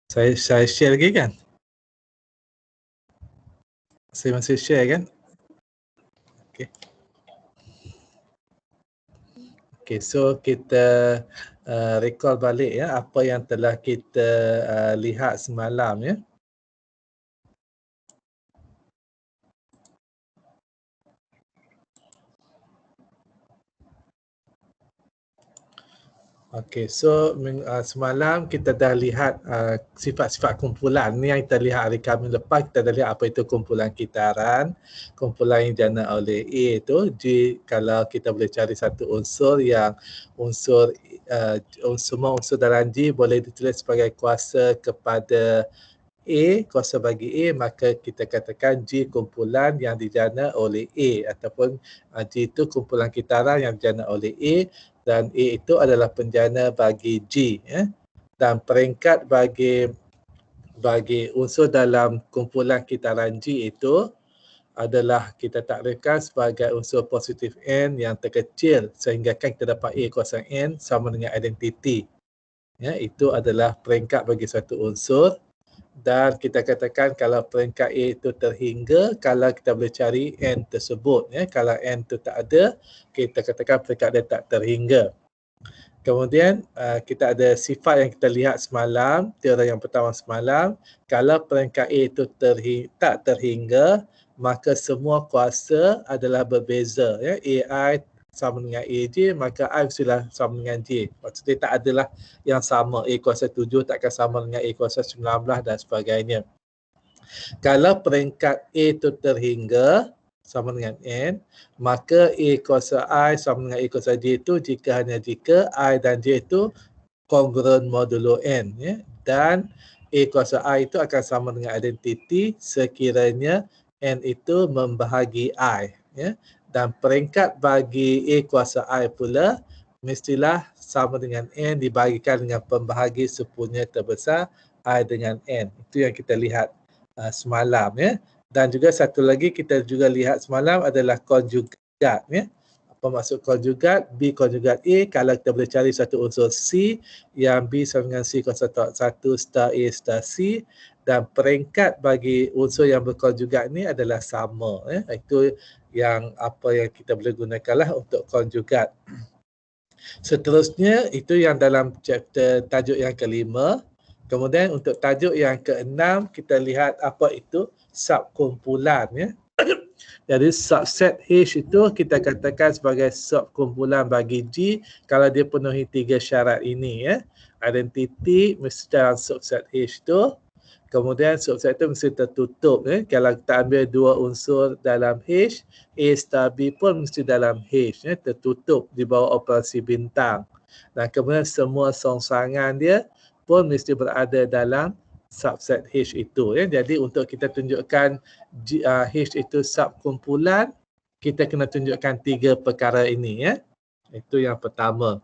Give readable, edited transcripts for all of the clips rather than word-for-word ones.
Saya share lagi kan? Saya masih share kan? Okey. Okey, so kita recall balik ya apa yang telah kita lihat semalam ya. Okey, so semalam kita dah lihat sifat-sifat kumpulan. Ni yang kita lihat hari Khamis lepas, kita dah lihat apa itu kumpulan kitaran. Kumpulan yang dijana oleh A tu, kalau kita boleh cari satu unsur yang semua unsur dalam G boleh ditulis sebagai kuasa kepada A, kuasa bagi A, maka kita katakan G kumpulan yang dijana oleh A, ataupun G itu kumpulan kitaran yang dijana oleh A, dan A itu adalah penjana bagi G ya. Dan peringkat bagi unsur dalam kumpulan kitaran G itu adalah kita takrifkan sebagai unsur positif N yang terkecil, sehingga kan kita dapat A kuasa N sama dengan identiti. Ya, itu adalah peringkat bagi satu unsur. Dan kita katakan kalau peringkat A itu terhingga, kalau kita boleh cari N tersebut ya. Kalau N itu tak ada, kita katakan peringkat dia tak terhingga. Kemudian kita ada sifat yang kita lihat semalam, teori yang pertama semalam, kalau peringkat A itu tak terhingga, maka semua kuasa adalah berbeza ya. AI sama dengan AJ, maka I mestilah sama dengan J. Maksudnya tak adalah yang sama. A kuasa 7 takkan sama dengan A kuasa 19 dan sebagainya. Kalau peringkat A itu terhingga sama dengan N, maka A kuasa I sama dengan A kuasa J itu hanya jika I dan J itu kongruent modulo N ya. Dan A kuasa I itu akan sama dengan identiti sekiranya N itu membahagi I ya. Dan peringkat bagi A kuasa I pula mestilah sama dengan N dibahagikan dengan pembahagi sepunya terbesar I dengan N. Itu yang kita lihat semalam ya. Dan juga satu lagi kita juga lihat semalam adalah konjugat ya. Apa maksud konjugat? B konjugat A, kalau kita boleh cari satu unsur C yang B sama dengan C kuasa 1 star A star C, dan peringkat bagi unsur yang berkonjugat ni adalah sama ya. Itu yang apa yang kita boleh gunakanlah untuk konjugat. Seterusnya itu yang dalam chapter tajuk yang kelima. Kemudian untuk tajuk yang keenam kita lihat apa itu subkumpulan ya. Jadi subset H itu kita katakan sebagai subkumpulan bagi G kalau dia penuhi 3 syarat ini ya. Identiti mesti dalam subset H itu. Kemudian subset itu mesti tertutup ya. Kalau kita ambil dua unsur dalam H, A star B pun mesti dalam H ya, tertutup di bawah operasi bintang. Dan kemudian semua songsangan dia pun mesti berada dalam subset H itu ya. Jadi untuk kita tunjukkan H itu subkumpulan, kita kena tunjukkan 3 perkara ini ya. Itu yang pertama.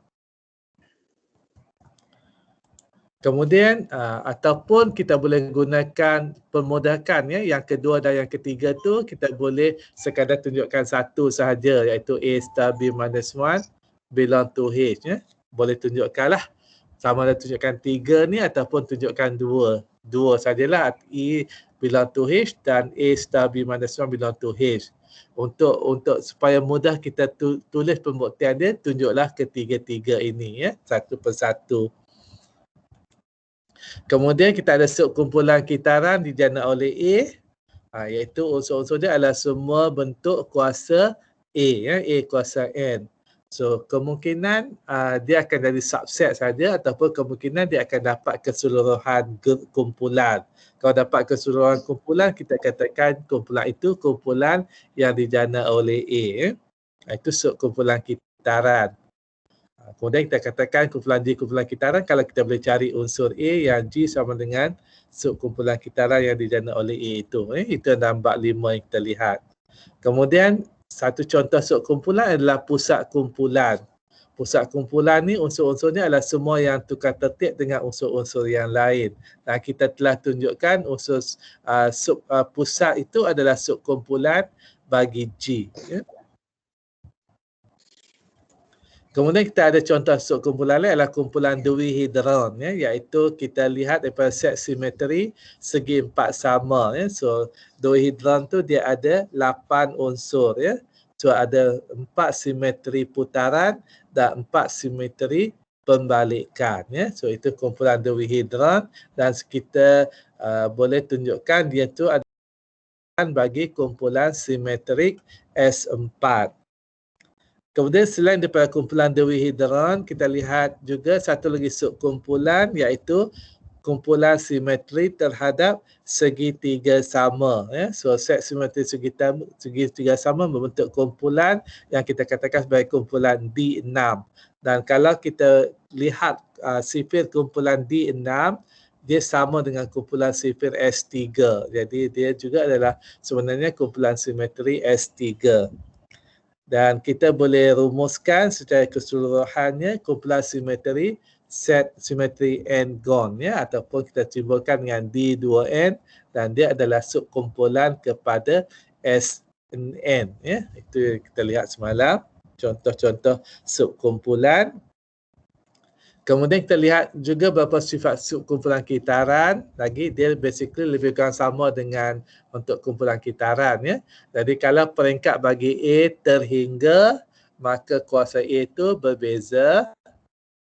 Kemudian ataupun kita boleh gunakan permudahan ya, yang kedua dan yang ketiga tu kita boleh sekadar tunjukkan satu sahaja, iaitu A star B minus 1 belong to H ya. Boleh tunjukkanlah sama ada tunjukkan 3 ni ataupun tunjukkan 2. 2 sajalah, E belong to H dan A star B minus 1 belong to H. Untuk supaya mudah kita tulis pembuktian dia, tunjuklah ketiga-tiga ini ya, satu persatu. Kemudian kita ada subkumpulan kitaran dijana oleh A, iaitu unsur-unsur dia adalah semua bentuk kuasa A ya, A kuasa N. So kemungkinan dia akan jadi subset saja ataupun kemungkinan dia akan dapat keseluruhan kumpulan. Kalau dapat keseluruhan kumpulan, kita katakan kumpulan itu kumpulan yang dijana oleh A ya. Itu subkumpulan kitaran. Kemudian kita katakan kumpulan G kumpulan kitaran kalau kita boleh cari unsur A yang G sama dengan subkumpulan kitaran yang dijana oleh A itu. Itu dalam bab 5 yang kita lihat. Kemudian satu contoh subkumpulan adalah pusat kumpulan. Pusat kumpulan ni unsur-unsurnya adalah semua yang tukar tertib dengan unsur-unsur yang lain. Dan kita telah tunjukkan unsur pusat itu adalah subkumpulan bagi G. Kemudian kita ada contoh subkumpulan lain adalah kumpulan dihedron, ya, iaitu kita lihat daripada set simetri segi 4 sama, ya. So dihedron tu dia ada 8 unsur, ya. So ada 4 simetri putaran dan 4 simetri pembalikan, ya. So itu kumpulan dihedron dan kita boleh tunjukkan dia tu ada bagi kumpulan simetrik S4. Kemudian selain daripada kumpulan dihedron, kita lihat juga satu lagi subkumpulan iaitu kumpulan simetri terhadap segitiga sama, ya. So set simetri segitiga sama membentuk kumpulan yang kita katakan sebagai kumpulan D6. Dan kalau kita lihat sifir kumpulan D6, dia sama dengan kumpulan sifir S3. Jadi dia juga adalah sebenarnya kumpulan simetri S3. Dan kita boleh rumuskan secara keseluruhannya kumpulan simetri set simetri N-gon, ya, ataupun kita simbolkan dengan D2N dan dia adalah subkumpulan kepada SN, ya. Itu yang kita lihat semalam, contoh-contoh subkumpulan. Kemudian kita lihat juga beberapa sifat subkumpulan kitaran. Lagi dia basically lebih kurang sama dengan untuk kumpulan kitaran, ya. Jadi kalau peringkat bagi A terhingga, maka kuasa A itu berbeza.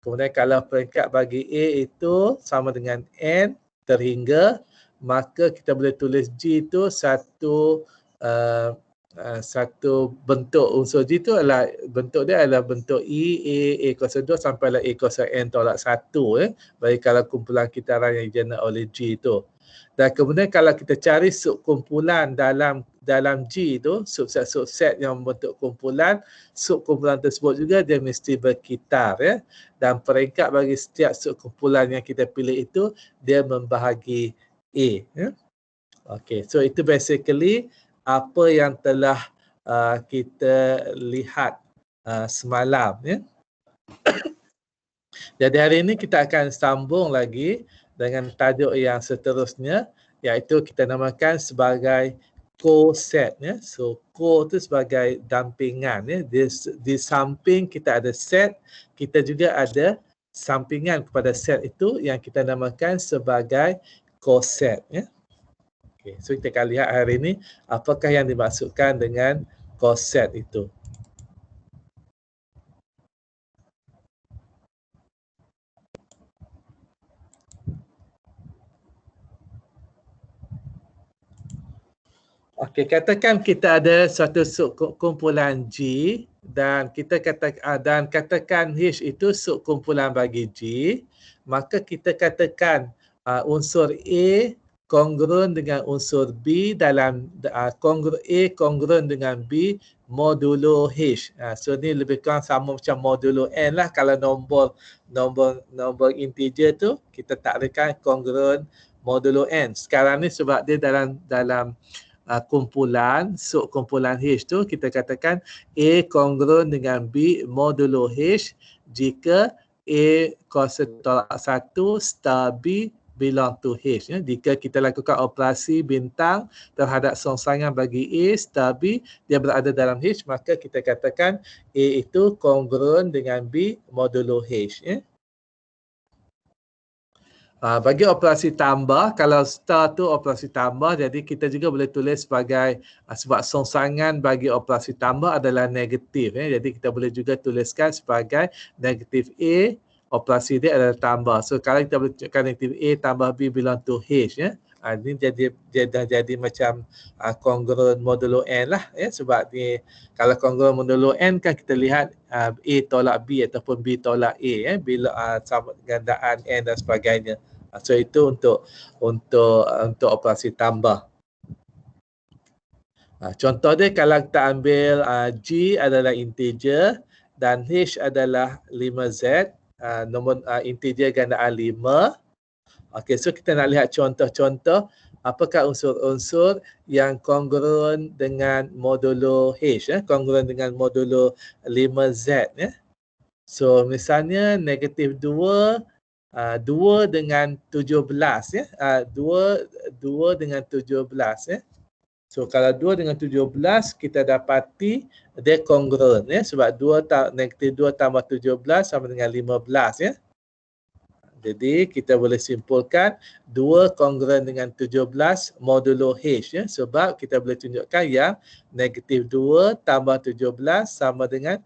Kemudian kalau peringkat bagi A itu sama dengan N terhingga, maka kita boleh tulis G itu satu bentuk unsur G itu adalah bentuk dia adalah bentuk A kuasa 2 sampai A kuasa N tolak 1, bagi kalau kumpulan kitaran yang digenerate oleh G itu. Dan kemudian kalau kita cari subkumpulan dalam G itu, subset yang membentuk kumpulan, subkumpulan tersebut juga dia mesti berkitar, ya. Dan peringkat bagi setiap subkumpulan yang kita pilih itu dia membahagi A, ya. Okey, so itu basically apa yang telah kita lihat semalam, ya. Jadi hari ini kita akan sambung lagi dengan tajuk yang seterusnya, iaitu kita namakan sebagai co-set, ya. So co itu sebagai dampingan, ya. Di samping kita ada set, kita juga ada sampingan kepada set itu yang kita namakan sebagai co-set, ya. Okay, so kita akan lihat hari ini apakah yang dimaksudkan dengan co-set itu. Okey, katakan kita ada satu subkumpulan G dan katakan H itu subkumpulan bagi G, maka kita katakan unsur A kongruen dengan unsur B dalam A kongruen dengan B modulo H. So ni lebih kurang sama macam modulo N lah. Kalau nombor integer tu kita takdirkan kongruen modulo N. Sekarang ni sebab dia dalam kumpulan, subkumpulan H tu kita katakan A kongruen dengan B modulo H jika A kuasa tolak 1 star B belong to H, ya. Jika kita lakukan operasi bintang terhadap songsangan bagi A star B, dia berada dalam H, maka kita katakan A itu kongruen dengan B modulo H, ya. Bagi operasi tambah, kalau star tu operasi tambah, jadi kita juga boleh tulis sebagai sebab songsangan bagi operasi tambah adalah negatif, ya. Jadi kita boleh juga tuliskan sebagai negatif A, operasi dia adalah tambah. So kalau kita boleh tunjukkan negatif A tambah B belong to H, ya. Ini jadi macam kongruen modulo N lah, ya. Sebab ni kalau kongruen modulo N kan kita lihat A tolak B ataupun B tolak A, ya, bila sama gandaan N dan sebagainya. So itu untuk operasi tambah. Contoh dia kalau kita ambil G adalah integer dan H adalah 5Z, nombor integer gandaan 5. Okey, so kita nak lihat contoh-contoh apakah unsur-unsur yang kongruen dengan modulo H, ya, kongruen dengan modulo 5Z, ya. So misalnya negatif 2 dengan 17, ya. 2 dengan 17, ya. So kalau 2 dengan 17 kita dapati dia kongruen ya, sebab negatif 2 tambah 17 sama dengan 15 ya. Jadi kita boleh simpulkan 2 kongruen dengan 17 modulo H ya, sebab kita boleh tunjukkan yang negatif 2 tambah 17 sama dengan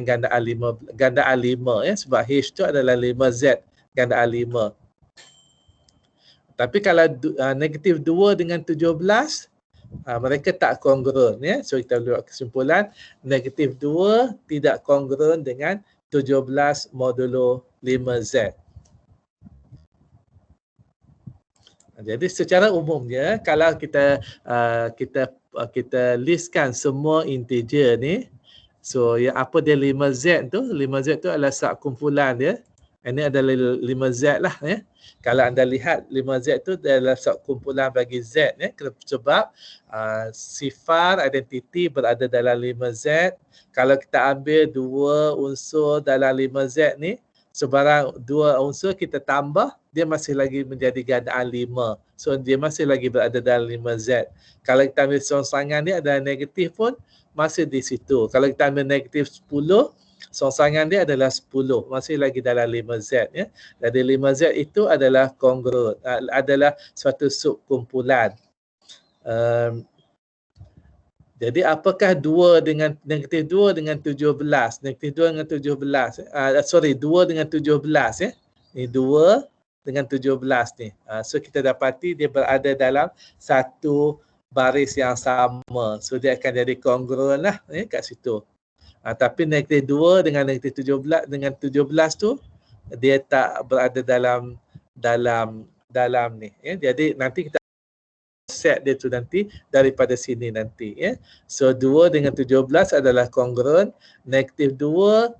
gandaan 5 ya, sebab H tu adalah 5Z gandaan 5. Tapi kalau negatif 2 dengan 17 mereka tak kongruen ya. So kita boleh buat kesimpulan negatif 2 tidak kongruen dengan 17 modulo 5Z. Jadi secara umumnya kalau kita listkan semua integer ni, so yang apa dia 5Z tu? 5Z tu adalah subkumpulan dia. Ini adalah 5Z lah ya. Kalau anda lihat 5Z tu adalah subkumpulan bagi Z ya, sebab sifar identiti berada dalam 5Z. Kalau kita ambil 2 unsur dalam 5Z ni, sebarang 2 unsur kita tambah, dia masih lagi menjadi gandaan 5. So dia masih lagi berada dalam 5Z. Kalau kita ambil songsangan dia adalah negatif pun masih di situ. Kalau kita ambil negatif 10, songsangan dia adalah 10, masih lagi dalam 5Z ya. Jadi 5Z itu adalah kongruen, adalah suatu subkumpulan. Jadi apakah 2 dengan negatif 2 dengan 17? Negatif 2 dengan 17. 2 dengan 17 ya. Ini 2 dengan 17 ni. So kita dapati dia berada dalam satu baris yang sama. So dia akan jadi kongruen lah ya, kat situ. Tapi negatif 2 dengan negatif 17 dengan 17 tu dia tak berada dalam ni ya. Jadi nanti kita set dia tu nanti daripada sini nanti ya. So 2 dengan 17 adalah kongruen, negatif 2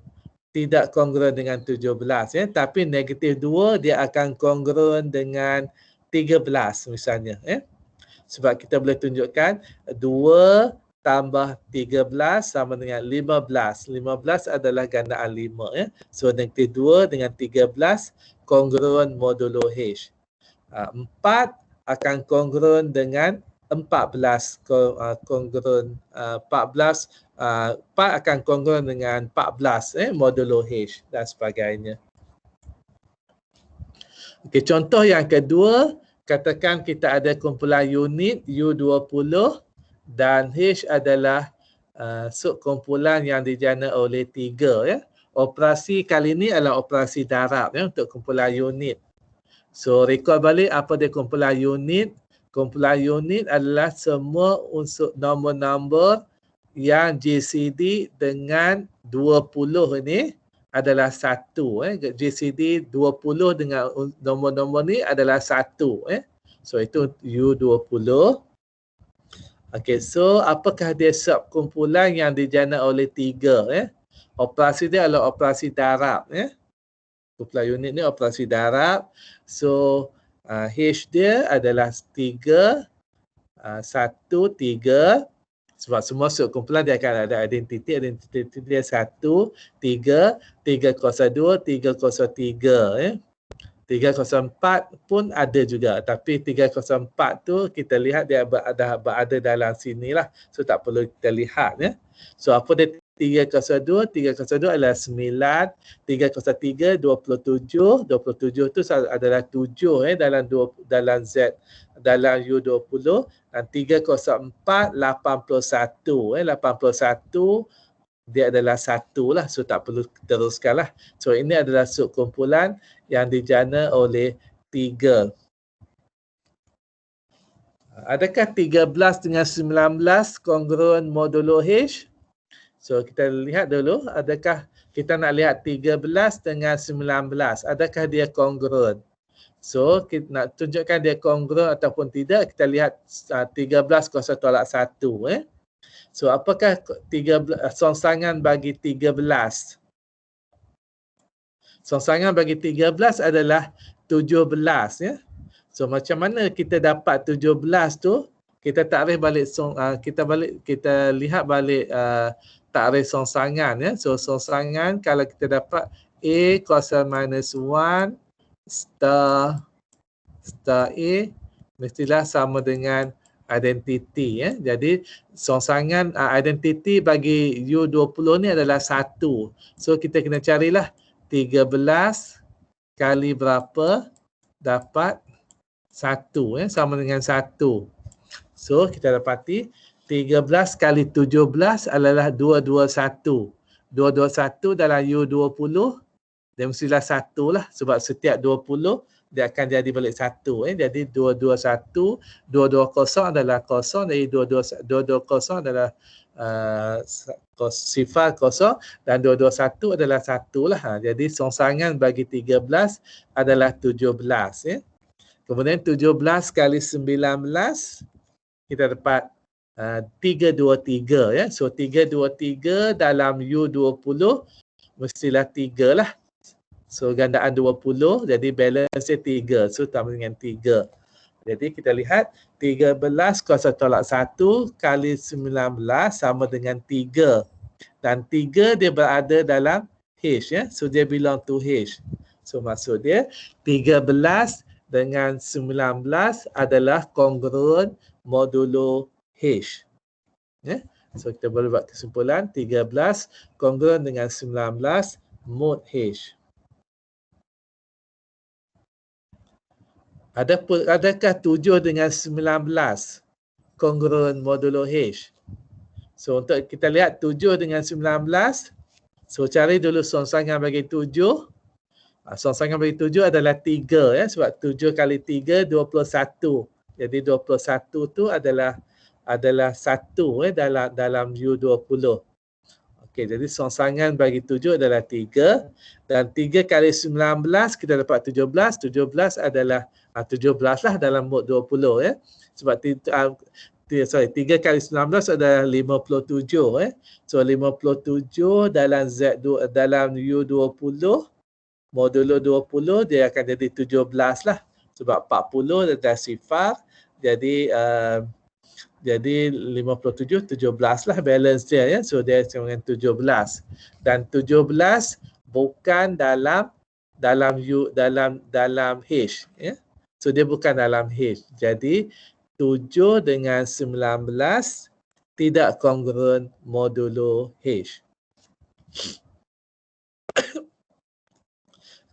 tidak kongruen dengan 17 ya, tapi negatif 2 dia akan kongruen dengan 13 misalnya ya. Sebab kita boleh tunjukkan 2 tambah 13 sama dengan 15. 15 adalah gandaan 5 ya. So negatif 2 dengan 13 kongruen modulo H. 4 akan kongruen dengan 14, kongruen 14, 4 akan kongruen dengan 14 modulo H dan sebagainya. Okey, contoh yang kedua, katakan kita ada kumpulan unit U20 dan H adalah subkumpulan yang dijana oleh 3 ya. Operasi kali ini adalah operasi darab ya untuk kumpulan unit. So rekod balik apa dia kumpulan unit. Kumpulan unit adalah semua unsur nombor-nombor yang GCD dengan 20 ini adalah 1. GCD 20 dengan nombor-nombor ni adalah 1. So itu U20. Okay, so apakah dia subkumpulan yang dijana oleh 3? Operasi dia adalah operasi darab. Kumpulan unit ni operasi darab. So H dia adalah 3, 1, 3. Sebab semua subkumpulan dia akan ada identiti dia 1, 3, 302, 303 304 pun ada juga, tapi 304 tu kita lihat dia berada dalam sini lah, so tak perlu kita lihat ya. So apa dia 302? 302 adalah 9, 303 27, 27 tu adalah 7 dalam Z, dalam U20, dan 304 81, 81 dia adalah 1 lah, so tak perlu teruskan lah. So ini adalah subkumpulan yang dijana oleh 3. Adakah 13 dengan 19 kongruen modulo H? So kita lihat dulu, adakah kita nak lihat 13 dengan 19, adakah dia kongruen? So kita nak tunjukkan dia kongruen ataupun tidak, kita lihat 13 kuasa tolak 1. So apakah songsangan bagi 13? Songsangan bagi 13 adalah 17 ya. So macam mana kita dapat 17 tu? Kita takrif balik kita lihat balik takrif songsangan ya. So songsangan kalau kita dapat A kuasa minus 1 star A mestilah sama dengan identiti ya. Jadi songsangan identiti bagi U20 ni adalah 1. So kita kena carilah 13 kali berapa dapat 1 ya, sama dengan 1. So kita dapati 13 kali 17 adalah 221. 221 dalam U20 dia mestilah 1 lah, sebab setiap 20 dia akan jadi balik 1 Jadi 221, 220 adalah 0, jadi 220 adalah sifar 0 dan 221 adalah 1 lah. Jadi songsangan bagi 13 adalah 17 ya. Kemudian 17 kali 19 kita dapat 323 ya. So 323 dalam U20 mestilah 3 lah. So gandaan 20, jadi balance dia 3. So tambah dengan 3. Jadi kita lihat 13 kuasa tolak 1 kali 19 sama dengan 3. Dan 3 dia berada dalam H ya. So dia belong to H. So maksud dia 13 dengan 19 adalah kongruen modulo H. Ya. So kita boleh buat kesimpulan 13 kongruen dengan 19 mod H. Adakah 7 dengan 19 kongruen modulo H? So untuk kita lihat 7 dengan 19, so cari dulu songsangan bagi 7. Songsangan bagi 7 adalah 3 ya, sebab 7 kali 3 21. Jadi 21 tu adalah 1 dalam U20. Okey, jadi songsangan bagi 7 adalah 3 dan 3 kali 19 kita dapat 17. 17 adalah 17 lah dalam mod 20 ya. Sebab 3 kali 19 adalah 57 ya. So 57 dalam Z2 dalam U20 modulo 20 dia akan jadi 17 lah. Sebab 40 adalah sifar. Jadi 57 17 lah balance dia ya. So dia sama dengan 17. Dan 17 bukan dalam H ya. So dia bukan dalam H. Jadi 7 dengan 19 tidak kongruen modulo H.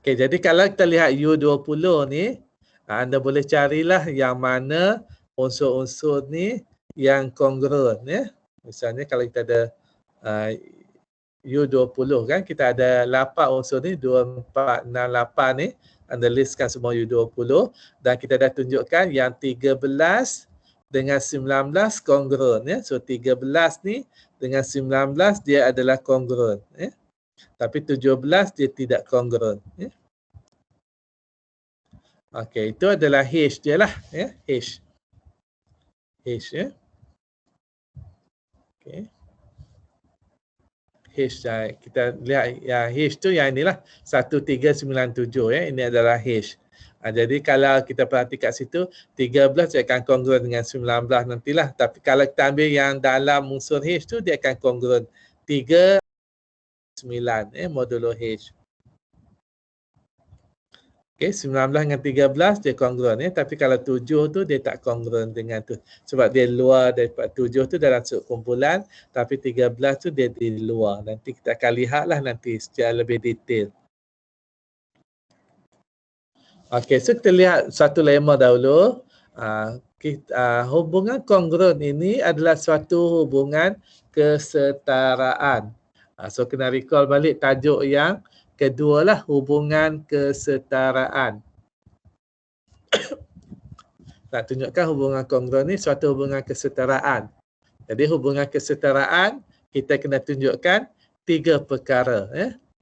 Okey, jadi kalau kita lihat U20 ni, anda boleh carilah yang mana unsur-unsur ni yang kongruen ya. Misalnya kalau kita ada U20 kan, kita ada 8 unsur ni, 2, 4, 6, 8 ni. Anda listkan semua U20 dan kita dah tunjukkan yang 13 dengan 19 kongruen ya. So 13 ni dengan 19 dia adalah kongruen ya. Tapi 17 dia tidak kongruen ya. Okey, itu adalah H dia lah ya, H ya. Okey. H kita lihat yang H tu yang inilah 1397 ya. Ini adalah H. Jadi kalau kita perhati kat situ 13 dia akan kongruen dengan 19 nantilah. Tapi kalau kita ambil yang dalam unsur H tu dia akan kongruen 3 9 modulo H. Okey, 19 dengan 13 dia kongruen ya. Tapi kalau 7 tu dia tak kongruen dengan tu. Sebab dia luar daripada 7 tu dalam sub kumpulan, tapi 13 tu dia di luar. Nanti kita akan lihatlah nanti secara lebih detail. Okey, so kita lihat satu lemma dahulu. Hubungan kongruen ini adalah suatu hubungan kesetaraan. So kena recall balik tajuk yang kedua lah, hubungan kesetaraan. Nak tunjukkan hubungan kongruen ni suatu hubungan kesetaraan. Jadi hubungan kesetaraan kita kena tunjukkan 3 perkara.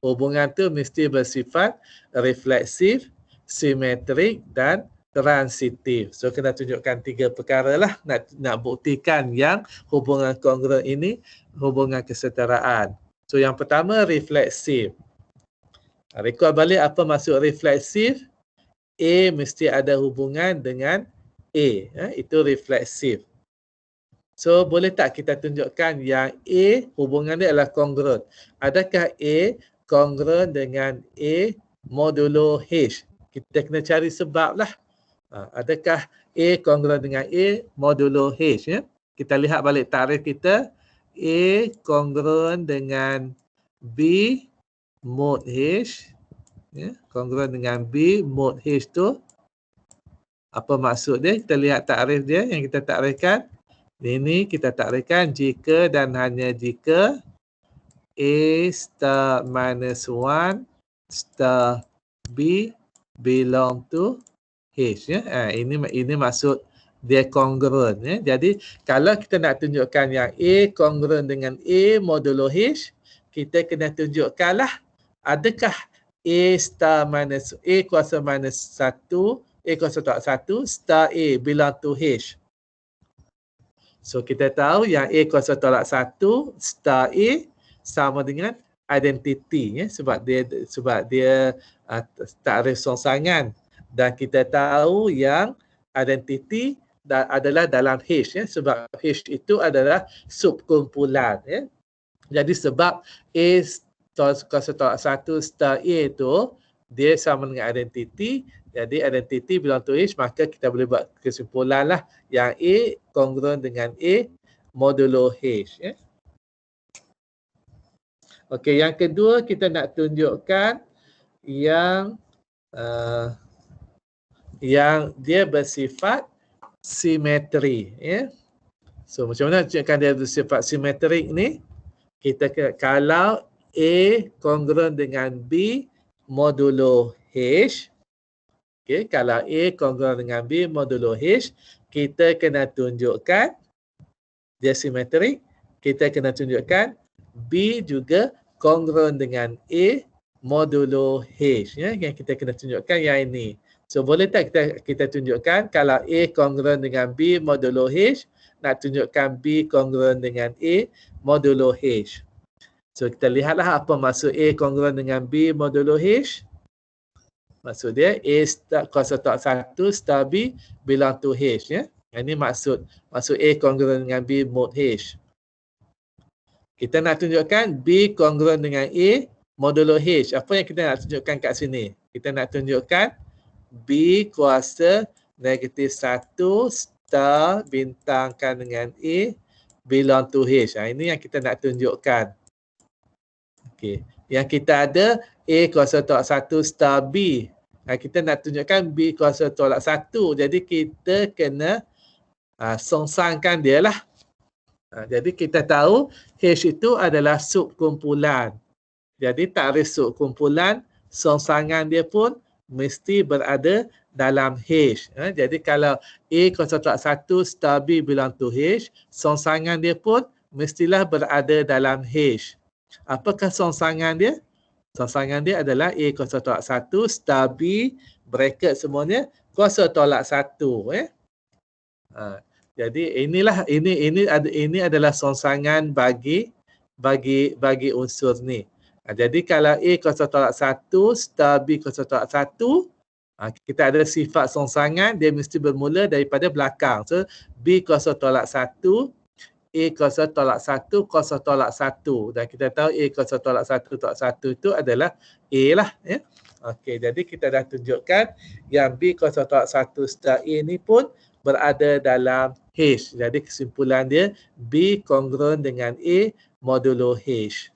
Hubungan tu mesti bersifat refleksif, simetrik dan transitif. So kena tunjukkan 3 perkara lah nak buktikan yang hubungan kongruen ini hubungan kesetaraan. So yang pertama refleksif. Recall balik apa maksud refleksif. A mesti ada hubungan dengan A. Itu refleksif. So boleh tak kita tunjukkan yang A hubungan dia adalah kongruen. Adakah A kongruen dengan A modulo H? Kita kena cari sebab lah. Adakah A kongruen dengan A modulo H? Ya? Kita lihat balik takrif kita. A kongruen dengan B mod H. Ya? Kongruen dengan B mod H tu. Apa maksud dia? Kita lihat takrif dia yang kita takrifkan. Ini kita takrifkan jika dan hanya jika A star minus 1 star B belong to H. Ya? Ini maksud dia kongruen. Ya? Jadi kalau kita nak tunjukkan yang A kongruen dengan A modulo H, kita kena tunjukkanlah adakah A star minus A kuasa minus 1 A kuasa tolak 1 star A belong to H. So kita tahu yang A kuasa tolak 1 star A sama dengan identity, ya, sebab dia takrif songsangan, dan kita tahu yang identity adalah dalam H, ya, sebab H itu adalah subkumpulan, ya. Jadi sebab A kuasa tolak 1 star A itu dia sama dengan identity, jadi identity belong to H, maka kita boleh buat kesimpulan lah yang A kongruen dengan A modulo H, ya. Okey, yang kedua kita nak tunjukkan yang dia bersifat simetri, ya. So macam mana tunjukkan dia bersifat simetrik ni? Kita kalau A kongruen dengan B modulo H. Okey, kalau A kongruen dengan B modulo H, kita kena tunjukkan dia simetrik. Kita kena tunjukkan B juga kongruen dengan A modulo H, ya, yang kita kena tunjukkan yang ini. So boleh tak kita tunjukkan kalau A kongruen dengan B modulo H, nak tunjukkan B kongruen dengan A modulo H. So kita lihatlah apa maksud A kongruen dengan B modulo H. Maksud dia A star kuasa tolak 1 star B belong to H, ya. Ini maksud A kongruen dengan B mod H. Kita nak tunjukkan B kongruen dengan A modulo H. Apa yang kita nak tunjukkan kat sini? Kita nak tunjukkan B kuasa negatif 1 star bintangkan dengan A belong to H. Ini yang kita nak tunjukkan. Okey. Yang kita ada A kuasa tolak 1 star B. Kita nak tunjukkan B kuasa tolak 1. Jadi kita kena songsangkan dia lah. Jadi kita tahu H itu adalah subkumpulan. Jadi takrif subkumpulan, songsangan dia pun mesti berada dalam H. Jadi kalau A kuasa tolak 1 star B belong to H, songsangan dia pun mestilah berada dalam H. Apakah songsangan dia? Songsangan dia adalah A kuasa tolak 1 star B bracket semuanya kuasa tolak 1. Jadi ini adalah songsangan bagi unsur ni. Jadi kalau A kuasa tolak 1 star B kuasa tolak 1, kita ada sifat songsangan, dia mesti bermula daripada belakang. So B kuasa tolak 1, A kuasa tolak 1 kuasa tolak 1. Dan kita tahu A kuasa tolak 1 tolak 1 itu adalah A lah, ya. Okey, jadi kita dah tunjukkan yang B kuasa tolak 1 star A ni pun berada dalam H. Jadi kesimpulan dia B kongruen dengan A modulo H.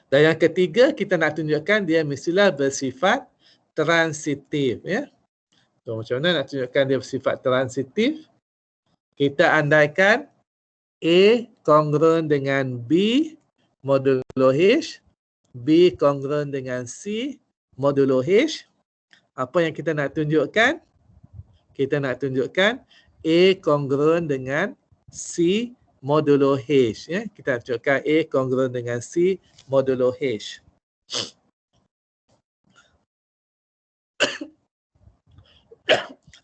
Dan yang ketiga kita nak tunjukkan dia mestilah bersifat transitif, ya. So macam mana nak tunjukkan dia bersifat transitif? Kita andaikan A kongruen dengan B modulo H, B kongruen dengan C modulo H. Apa yang kita nak tunjukkan? Kita nak tunjukkan A kongruen dengan C modulo H, ya. Kita nak tunjukkan A kongruen dengan C modulo H.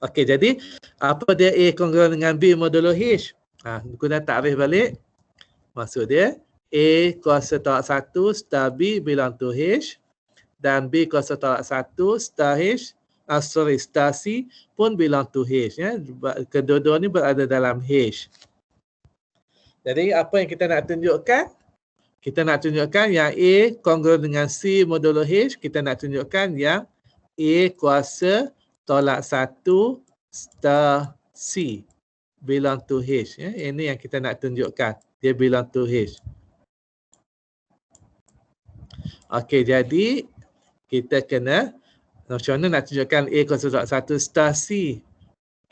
Okey, jadi apa dia A kongruen dengan B modulo H? Guna takrif balik. Maksud dia A kuasa tolak 1 star B belong to H, dan B kuasa tolak 1 star H star C pun belong to H, ya. Kedua-dua ni berada dalam H. Jadi apa yang kita nak tunjukkan? Kita nak tunjukkan yang A kongruen dengan C modulo H. Kita nak tunjukkan yang A kuasa tolak 1 star C belong to H. Ini yang kita nak tunjukkan. Dia belong to H. Okey, jadi kita kena macam mana nak tunjukkan A kuasa tolak 1 star C.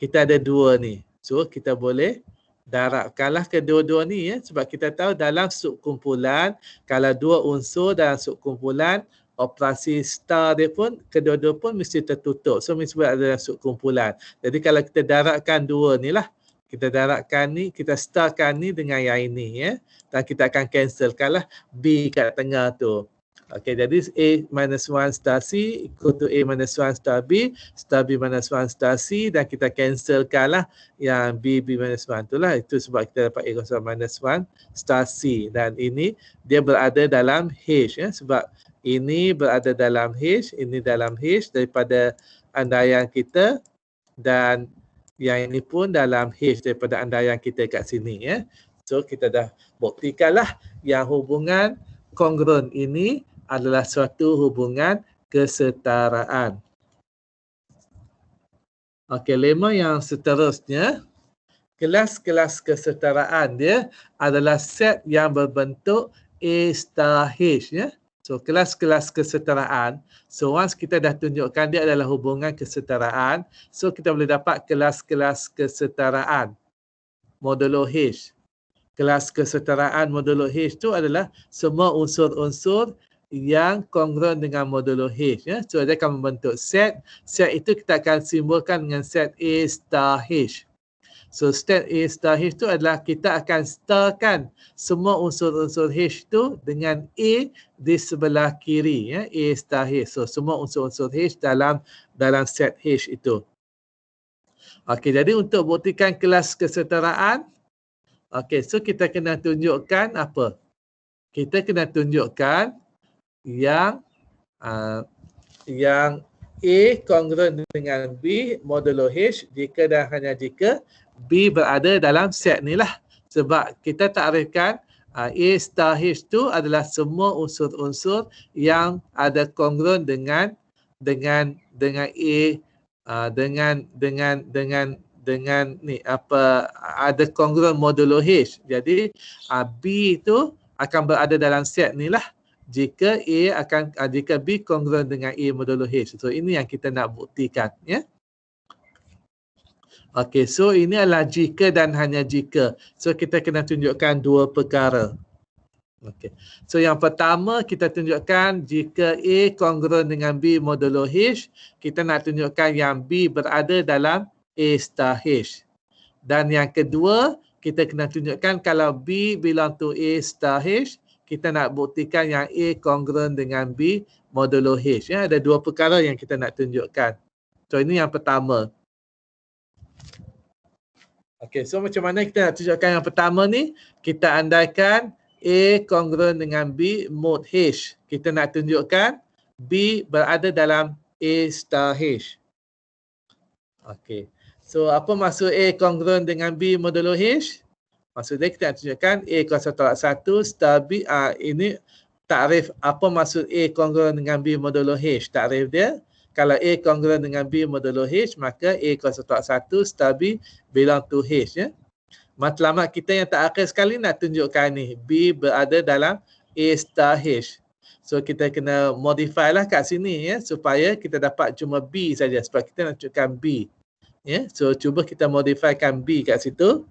Kita ada dua ni. So, kita boleh darabkanlah kedua-dua ni sebab kita tahu dalam subkumpulan, kalau dua unsur dalam subkumpulan, operasi star dia pun, kedua-dua pun mesti tertutup. So, mesti ada dalam subkumpulan. Jadi, kalau kita darabkan dua ni lah, kita darabkan ni, kita starkan ni dengan yang ini dan kita akan cancelkan lah B kat tengah tu. Okey, jadi A minus 1 star C equal to A minus 1 star B minus 1 star C, dan kita cancelkan lah yang B minus 1 tu lah. Itu sebab kita dapat A kuasa minus 1 star C, dan ini dia berada dalam H sebab ini berada dalam H, ini dalam H daripada andaian kita, dan yang ini pun dalam H daripada andaian kita kat sini So kita dah buktikanlah yang hubungan kongruent ini adalah suatu hubungan kesetaraan. Okey, lema yang seterusnya, kelas-kelas kesetaraan dia adalah set yang berbentuk A star H So kelas-kelas kesetaraan, so once kita dah tunjukkan dia adalah hubungan kesetaraan, so kita boleh dapat kelas-kelas kesetaraan modulo H. Kelas kesetaraan modulo H tu adalah semua unsur-unsur yang kongruen dengan modulo H So dia akan membentuk set. Set itu kita akan simbolkan dengan set A star H. So set A star H tu adalah kita akan starkan semua unsur-unsur H tu dengan A di sebelah kiri A star H. So semua unsur-unsur H dalam set H itu. Okey, jadi untuk buktikan kelas kesetaraan, okey, so kita kena tunjukkan apa? Kita kena tunjukkan yang A kongruen dengan B modulo H jika dan hanya jika B berada dalam set ni lah. Sebab kita takrifkan A star H tu adalah semua unsur-unsur yang ada kongruen dengan A dengan ni apa, ada kongruen modulo H. Jadi B itu akan berada dalam set ni lah jika jika B kongruen dengan A modulo H. So ini yang kita nak buktikan Okey, so ini adalah jika dan hanya jika. So kita kena tunjukkan dua perkara. Okey. So yang pertama kita tunjukkan jika A kongruen dengan B modulo H, kita nak tunjukkan yang B berada dalam A star H. Dan yang kedua, kita kena tunjukkan kalau B belong to A star H, kita nak buktikan yang A kongruen dengan B modulo H Ada dua perkara yang kita nak tunjukkan. So ini yang pertama. Okey, so macam mana kita nak tunjukkan yang pertama ni? Kita andaikan A kongruen dengan B mod H. Kita nak tunjukkan B berada dalam A star H. Okey. So apa maksud A kongruen dengan B modulo H? Maksudnya kita nak tunjukkan A kuasa tolak 1 star B. Ini takrif apa maksud A kongruen dengan B modulo H. Takrif dia, kalau A kongruen dengan B modulo H, maka A kuasa tolak 1 star B belong to H Matlamat kita yang terakhir sekali nak tunjukkan ni, B berada dalam A star H. So kita kena modify lah kat sini supaya kita dapat cuma B saja sebab kita nak tunjukkan B. So cuba kita modifykan B kat situ.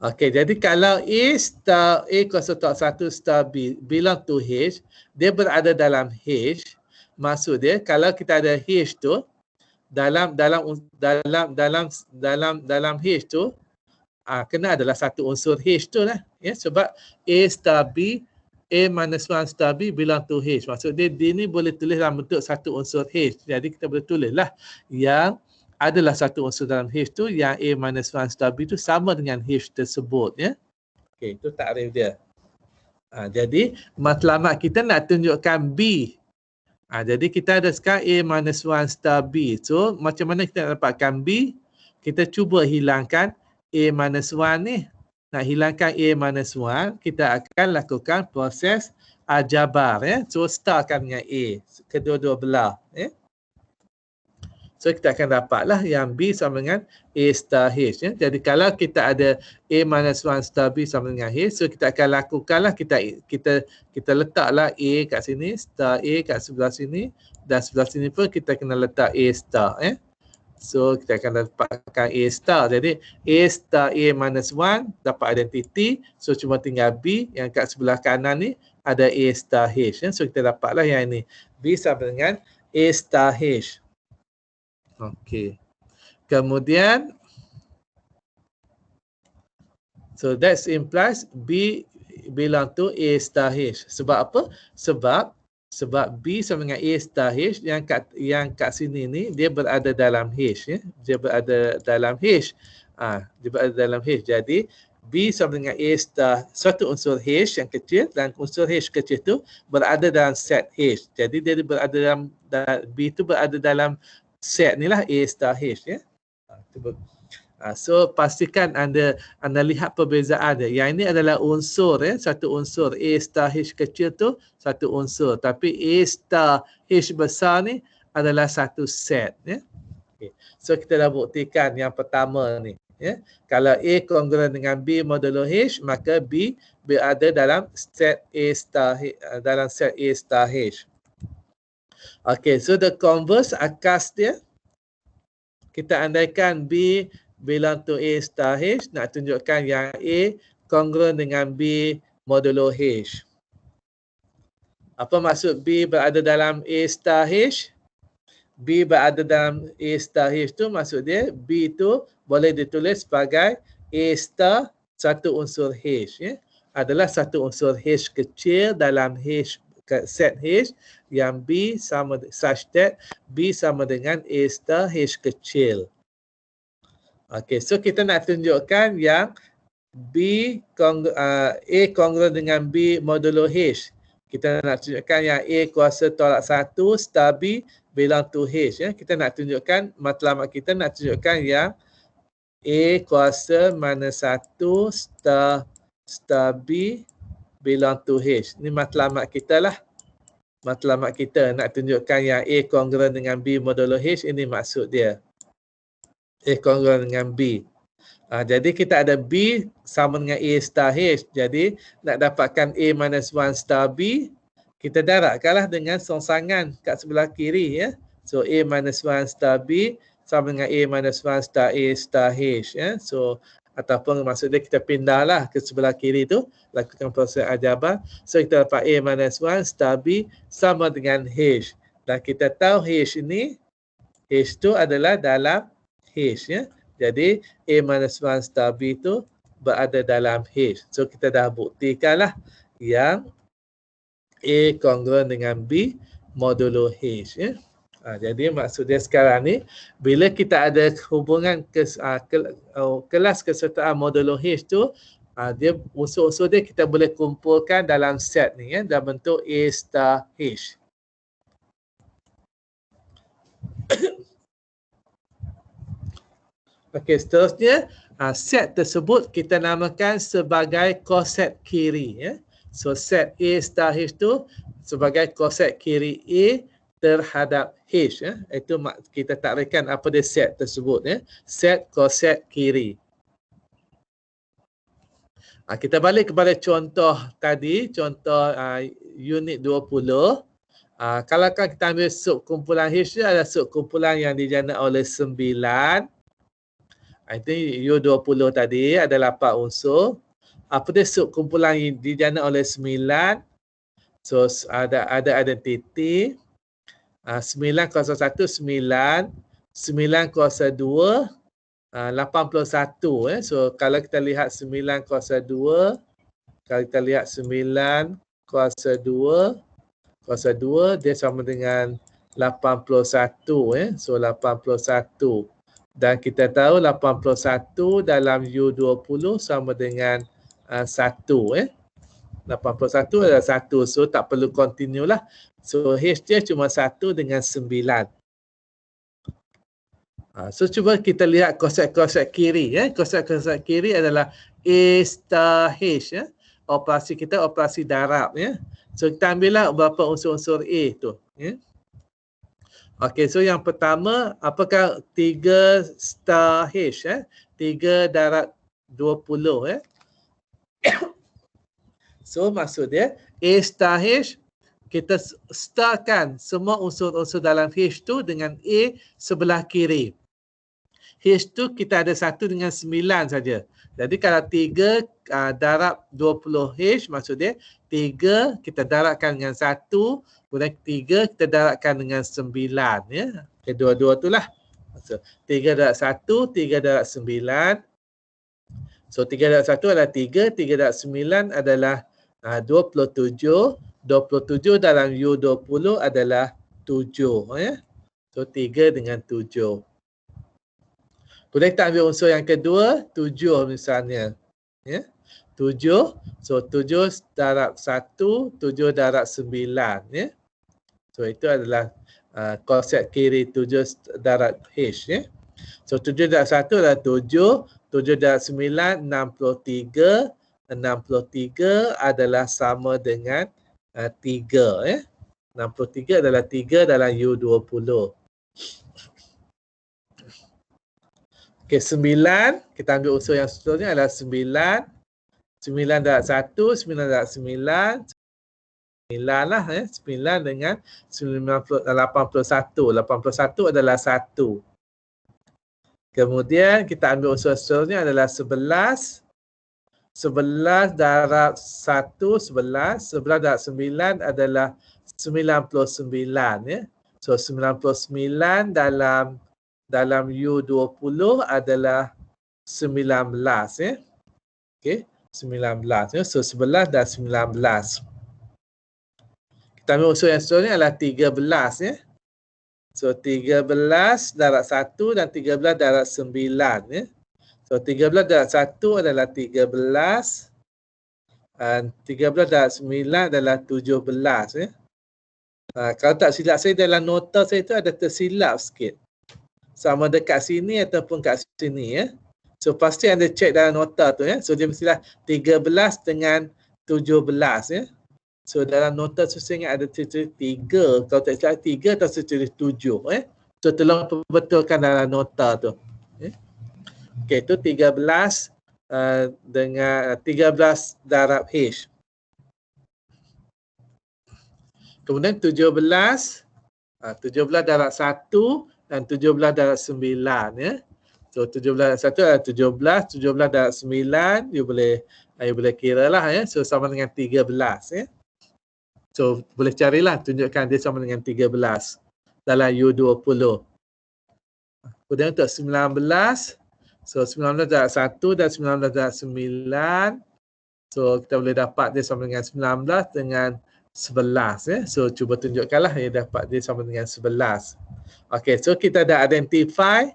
Okey, jadi kalau A kuasa tolak 1 star B belong to H, dia berada dalam H. Maksud dia kalau kita ada H tu dalam H tu kena adalah satu unsur H tu lah sebab A star B, A minus 1 star B belong to H. Maksud dia ni boleh tulis dalam bentuk satu unsur H. Jadi kita boleh tulislah yang adalah satu unsur dalam H tu yang A minus 1 star B tu sama dengan H tersebut Okey, itu takrif dia. Jadi matlamat kita nak tunjukkan B. Jadi kita ada sekarang A minus 1 star B. So macam mana kita nak dapatkan B? Kita cuba hilangkan A minus 1 ni. nak hilangkan A minus 1, kita akan lakukan proses aljabar. So, startkan dengan A, kedua-dua belah. So, kita akan dapatlah yang B sama dengan A star H. Jadi, kalau kita ada A minus 1 star B sama dengan H, so kita akan lakukanlah, kita letaklah A kat sini, star A kat sebelah sini, dan sebelah sini pun kita kena letak A star. So, kita akan dapatkan A star. Jadi, A star A minus 1 dapat identiti. So, cuma tinggal B yang kat sebelah kanan ni ada A star H. So, kita dapatlah yang ini. B sama dengan A star H. Okey. Kemudian, so that implies B belong to A star H. Sebab apa? Sebab B sama dengan A star H yang kat sini ni dia berada dalam H. Dia berada dalam H. Dia berada dalam H. Jadi B sama dengan A star, suatu unsur H yang kecil, dan unsur H kecil tu berada dalam set H. Jadi dia berada dalam, B tu berada dalam set ni lah A star H. So pastikan anda lihat perbezaan dia. Yang ini adalah unsur, satu unsur. A star H kecil tu satu unsur, tapi A star H besar ni adalah satu set. Okay. So kita dah buktikan yang pertama ni. Kalau A kongruen dengan B modulo H, maka B berada dalam set A star H, dalam set A star H. Okay, so the converse akas dia, kita andaikan B belong to A star H, nak tunjukkan yang A kongruen dengan B modulo H. Apa maksud B berada dalam A star H? B berada dalam A star H tu maksud dia B tu boleh ditulis sebagai A star satu unsur H. Adalah satu unsur H kecil dalam H, set H yang B sama, such that B sama dengan A star H kecil. Okey, so kita nak tunjukkan yang A kongruen dengan B modulo H. Kita nak tunjukkan yang A kuasa tolak 1 star B belong to H. Kita nak tunjukkan, matlamat kita nak tunjukkan yang A kuasa minus 1 star B belong to H. Ini matlamat kita lah. Matlamat kita nak tunjukkan yang A kongruen dengan B modulo H, ini maksud dia. A kongruen dengan B. Jadi kita ada B sama dengan A star H. Jadi nak dapatkan A minus 1 star B, kita darabkanlah dengan songsangan kat sebelah kiri. So A minus 1 star B sama dengan A minus 1 star A star H. So ataupun maksudnya kita pindahlah ke sebelah kiri tu, lakukan proses aljabar. So kita dapat A minus 1 star B sama dengan H. Dan kita tahu H ini, H tu adalah dalam H. Jadi A minus 1 star B tu berada dalam H. So kita dah buktikanlah yang A kongruen dengan B modulo H. Jadi maksud dia sekarang ni, bila kita ada hubungan kelas kesertaan modulo H tu, dia unsur-unsur dia kita boleh kumpulkan dalam set ni, dalam bentuk A star H. Okey, seterusnya set tersebut kita namakan sebagai koset kiri. So set A star H tu sebagai koset kiri A terhadap H. Itu kita takrikan apa dia set tersebut. Set koset kiri. Kita balik kepada contoh tadi, contoh unit 20. Kalau kita ambil subkumpulan H, adalah subkumpulan yang dijana oleh 9. Itu U20 tadi ada 8 unsur. Apa dia subkumpulan yang dijana oleh 9? So ada identiti. 9 kuasa 1 9, 9 kuasa 2 81. So kalau kita lihat 9 kuasa 2, kalau kita lihat 9 kuasa 2 dia sama dengan 81. So 81. Dan kita tahu 81 dalam U20 sama dengan 1. 81 adalah 1. So tak perlu continue lah. So H dia cuma 1 dengan 9. So cuba kita lihat konsep-konsep kiri. Konsep-konsep kiri adalah A star H. Operasi kita operasi darab. So kita ambillah beberapa unsur-unsur A tu. Okey, so yang pertama, apakah 3 star H? 3 darab 20. So maksud dia A star H, kita starkan semua unsur-unsur dalam H tu dengan A sebelah kiri. H tu kita ada 1 dengan 9 saja. Jadi kalau 3 darab 20H, maksud dia 3 kita darabkan dengan 1, kemudian 3 kita darabkan dengan 9. Dua-dua tu lah. So, 3 darab 1, 3 darab 9. So 3 darab 1 adalah 3, 3 darab 9 adalah 27. 27 dalam U20 adalah 7. So 3 dengan 7. Kemudian kita ambil unsur yang kedua, 7 misalnya. 7. So 7 darab 1, 7 darab 9. So itu adalah konsep kiri 7 darab H. So 7 darab 1 adalah 7, 7 darab 9, 63. 63 adalah sama dengan 3. 63 adalah 3 dalam U20. Okey, 9, kita ambil unsur yang seterusnya adalah 9. 9 darab 1, 9 darab 9. 9 lah, 9 dengan 81. 81 adalah 1. Kemudian kita ambil unsur seterusnya adalah 11. 11 darab 1, 11. 11 darab 9 adalah 99. So 99 dalam U20 adalah 19. Okey, 19. So 11 dan 19. Kita ambil unsur yang seterusnya adalah 13. So 13 darab 1 dan 13 darab 9. So 13 darab 1 adalah 13. Dan 13 darab 9 adalah 17. Kalau tak silap saya dalam nota saya tu ada tersilap sikit. Sama dekat sini ataupun kat sini. So pasti anda cek dalam nota tu. So dia mestilah 13 dengan 17. So dalam nota tu saya ingat ada tertulis 3. Kalau tak silap 3 atau tertulis 7. So tolong perbetulkan dalam nota tu. Okey, itu 13 dengan 13 darab H. Kemudian 17 darab 1 dan 17 darab 9. So 17 darab 1 adalah 17, 17 darab 9 you boleh kira lah. So sama dengan 13. So boleh carilah, tunjukkan dia sama dengan 13 dalam U20. Kemudian untuk 19, so 19 darab 1 dan 19 darab 9. So kita boleh dapat dia sama dengan 19 dengan 11. So cuba tunjukkanlah yang dapat dia sama dengan 11. Okey, so kita dah identify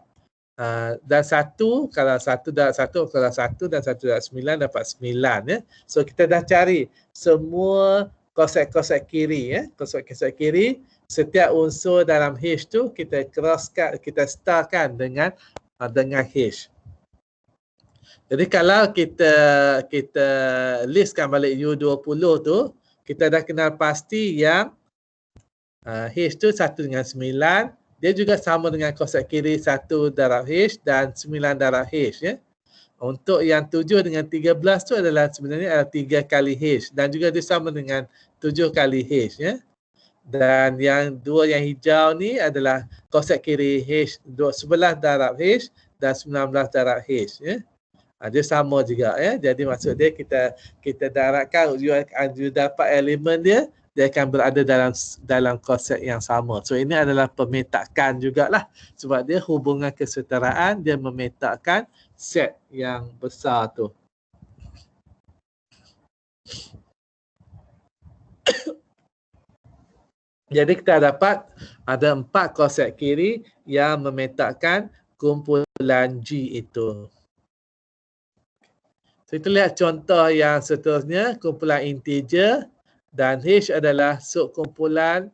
dan 1, kalau 1 darab 1, kalau 1 dan 1 darab 9 dapat 9. So kita dah cari semua konsep-konsep kiri. Konsep-konsep kiri, setiap unsur dalam H tu kita crosskan, kita starkan dengan H. Jadi kalau kita listkan balik U20 tu, kita dah kenal pasti yang H tu 1 dengan 9. Dia juga sama dengan konsep kiri 1 darab H dan 9 darab H. Untuk yang 7 dengan 13 tu adalah sebenarnya 3 kali H. Dan juga dia sama dengan 7 kali H. Dan yang 2 yang hijau ni adalah konsep kiri H, 11 darab H dan 19 darab H. Dia sama juga. Jadi maksud dia kita darabkan, you dapat elemen dia akan berada dalam konsep yang sama. So ini adalah pemetakan jugalah. Sebab dia hubungan kesetaraan, dia memetakan set yang besar tu. Jadi kita dapat ada 4 konsep kiri yang memetakan kumpulan G itu. So, kita lihat contoh yang seterusnya, kumpulan integer dan H adalah subkumpulan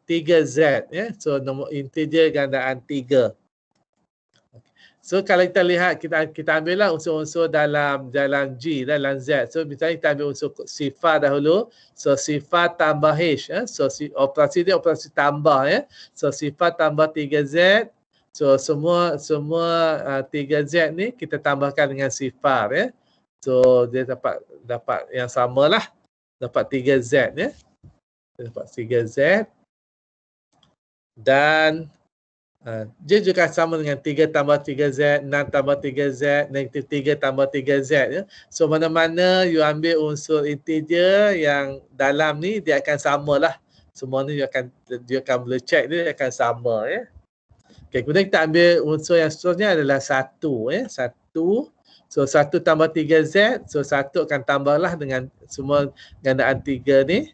3Z. So, nombor integer gandaan 3. So kalau kita lihat, kita ambillah unsur-unsur dalam G, dalam Z. So misalnya kita ambil unsur sifar dahulu. So sifar tambah H. So operasi dia operasi tambah. So sifar tambah 3Z. So semua 3Z ni kita tambahkan dengan sifar. So dia dapat yang samalah. Dapat 3Z. Dapat 3Z. Dan dia juga sama dengan 3 tambah 3Z, 6 tambah 3Z, negatif 3 tambah 3Z. So mana-mana you ambil unsur integer yang dalam ni, dia akan samalah. Semua ni dia akan boleh check dia akan sama. Okay, kemudian kita ambil unsur yang seterusnya adalah 1. 1. So 1 tambah 3Z, so 1 akan tambahlah dengan semua gandaan 3 ni.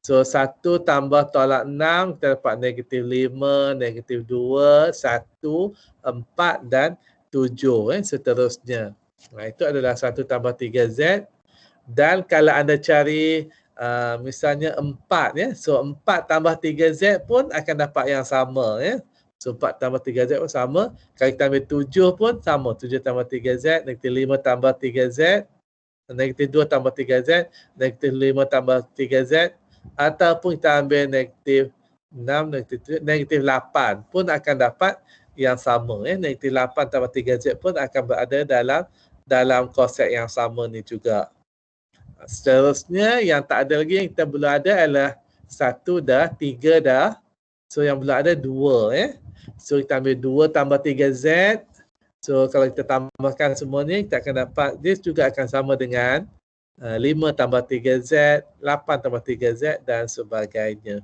So 1 tambah tolak 6, kita dapat negatif 5, negatif 2, 1, 4 dan 7. Seterusnya. Itu adalah 1 tambah 3Z. Dan kalau anda cari misalnya 4, so 4 tambah 3Z pun akan dapat yang sama. So 4 tambah 3Z pun sama. Kalau kita ambil 7 pun sama. 7 tambah 3Z, negatif 5 tambah 3Z, negatif 2 tambah 3Z, negatif 5 tambah 3Z. Ataupun kita ambil negatif 6, negatif 8 pun akan dapat yang sama. Negatif 8 tambah 3Z pun akan berada dalam konsep yang sama ni juga. Seterusnya yang tak ada lagi yang kita belum ada adalah 1 dah, 3 dah. So yang belum ada 2. So kita ambil 2 tambah 3Z. So kalau kita tambahkan semua ni, kita akan dapat, dia juga akan sama dengan 5 tambah 3Z, 8 tambah 3Z dan sebagainya.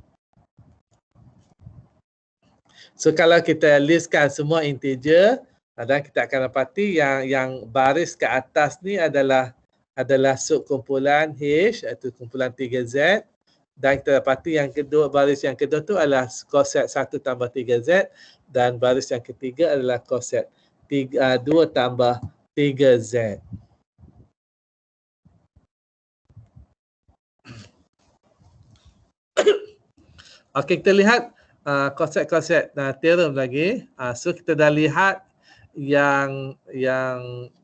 So kalau kita listkan semua integer, dan kita akan dapati yang baris ke atas ni adalah subkumpulan H, iaitu kumpulan 3Z. Dan kita dapati yang kedua, baris yang kedua tu adalah koset 1 tambah 3Z. Dan baris yang ketiga adalah koset 2 tambah 3Z. Okey, kita lihat konsep-konsep teorem lagi. So kita dah lihat yang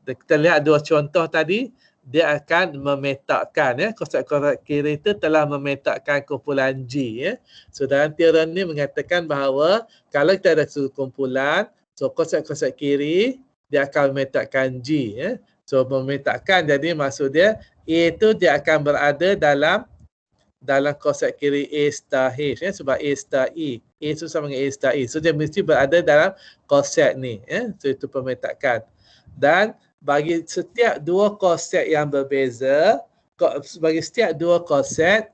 kita lihat dua contoh tadi, dia akan memetakkan konsep-konsep kiri itu telah memetakkan kumpulan G. So dalam teorem ni mengatakan bahawa kalau kita ada satu kumpulan, so konsep-konsep kiri dia akan memetakkan G. So memetakkan, jadi maksud dia A itu dia akan berada dalam konsep kiri A star H, sebab A star E. A itu sama dengan A star E. So dia mesti berada dalam konsep ni. So itu pemetakan. Dan bagi setiap dua konsep yang berbeza, bagi setiap dua konsep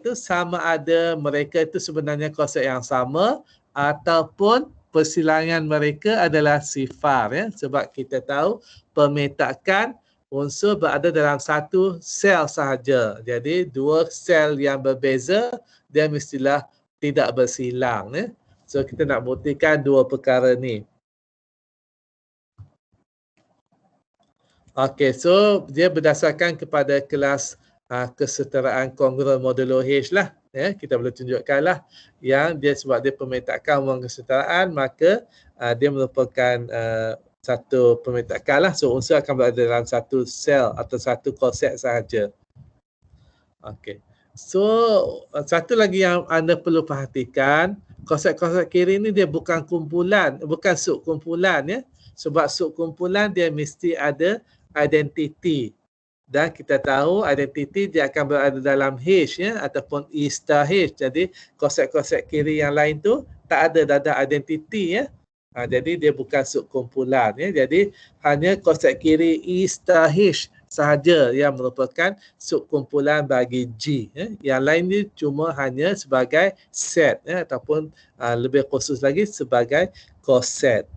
itu sama ada mereka itu sebenarnya konsep yang sama ataupun persilangan mereka adalah sifar. Sebab kita tahu pemetakan unsur berada dalam satu sel sahaja. Jadi dua sel yang berbeza, dia mestilah tidak bersilang. So kita nak buktikan dua perkara ni. Okey, so dia berdasarkan kepada kelas kesetaraan kongruen modulo H lah. Kita boleh tunjukkan lah yang dia sebab dia pemetakan ruang kesetaraan, maka dia merupakan satu pemetakan lah. So unsur akan berada dalam satu sel atau satu konsep sahaja. Okey. So satu lagi yang anda perlu perhatikan, konsep-konsep kiri ni dia bukan kumpulan, bukan subkumpulan. Sebab subkumpulan dia mesti ada identiti. Dan kita tahu identiti dia akan berada dalam H ataupun E star H. Jadi konsep-konsep kiri yang lain tu tak ada identiti. Jadi dia bukan subkumpulan. Jadi hanya konsep kiri E star H sahaja yang merupakan subkumpulan bagi G. Yang lain ni cuma hanya sebagai set ataupun lebih khusus lagi sebagai koset.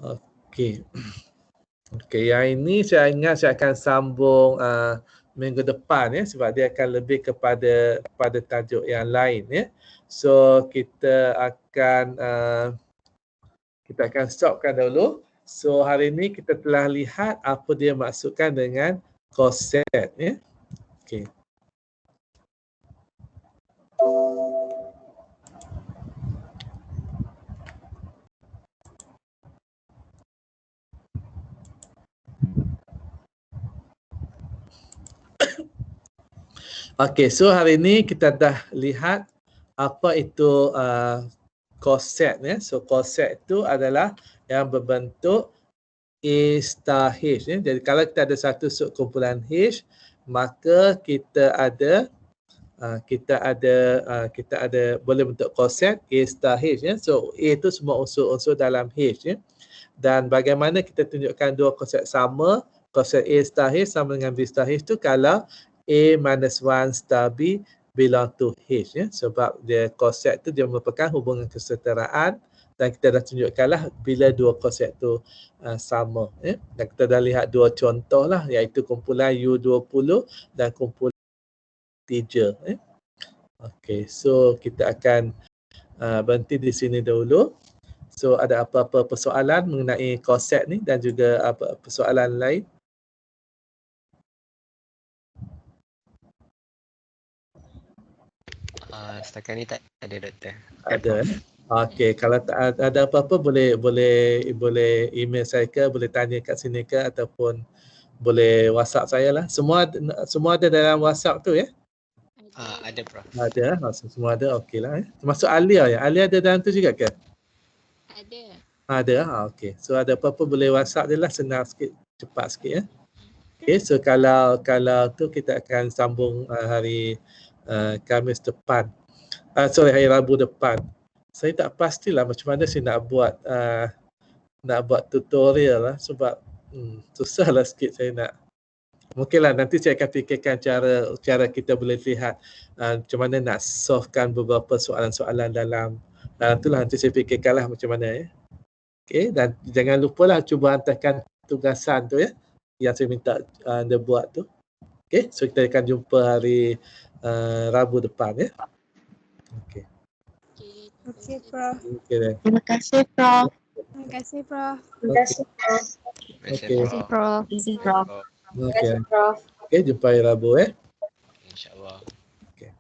Okey. Okey, yang ini saya ingat saya akan sambung minggu depan sebab dia akan lebih kepada tajuk yang lain. So kita akan stopkan dulu. So hari ini kita telah lihat apa dia maksudkan dengan koset. Okey. Okey, so hari ini kita dah lihat apa itu coset ya. So coset itu adalah yang berbentuk A star H ya. Jadi kalau kita ada satu subkumpulan H, maka kita ada boleh bentuk coset A star H ya. So A itu semua unsur-unsur dalam H ya. Dan bagaimana kita tunjukkan dua coset sama, coset A star H sama dengan B star H tu kalau A minus 1 star B belong to H ya. Sebab dia coset tu dia merupakan hubungan kesetaraan dan kita dah tunjukkanlah bila dua coset tu sama ya. Dan kita dah lihat dua contoh lah, iaitu kumpulan U20 dan kumpulan 3 ya. Okey, so kita akan berhenti di sini dahulu. So ada apa-apa persoalan mengenai konsep ni dan juga apa persoalan lain? Setakat ni tak ada, Doktor. Ada. Okey, kalau tak ada apa-apa boleh email saya ke, boleh tanya kat sini ke ataupun boleh WhatsApp saya lah. Semua ada dalam WhatsApp tu ya? Ada, Prof. Ada, semua ada, okey lah. Termasuk Alia ya. Alia ada dalam tu juga ke? Ada. Ada, okey. So ada apa-apa boleh WhatsApp dia lah, senang sikit, cepat sikit ya. Okey, so kalau tu kita akan sambung hari Khamis depan. Hari Rabu depan. Saya tak pastilah macam mana saya nak buat tutorial lah sebab susahlah sikit saya nak. Mungkinlah nanti saya akan fikirkan cara kita boleh lihat macam mana nak solvekan beberapa soalan-soalan dalam itulah nanti saya fikirkanlah macam mana ya. Okey, dan jangan lupalah cuba hantarkan tugasan tu ya yang saya minta anda buat tu. Okey, so kita akan jumpa hari Rabu depan ya. Okey. Okey, Prof. Okey then. Terima kasih, Prof. Terima kasih, Prof. Terima kasih, Prof. Terima kasih, Prof. Terima kasih, Prof. Okey. Okey, jumpa hari Rabu InsyaAllah. Okey.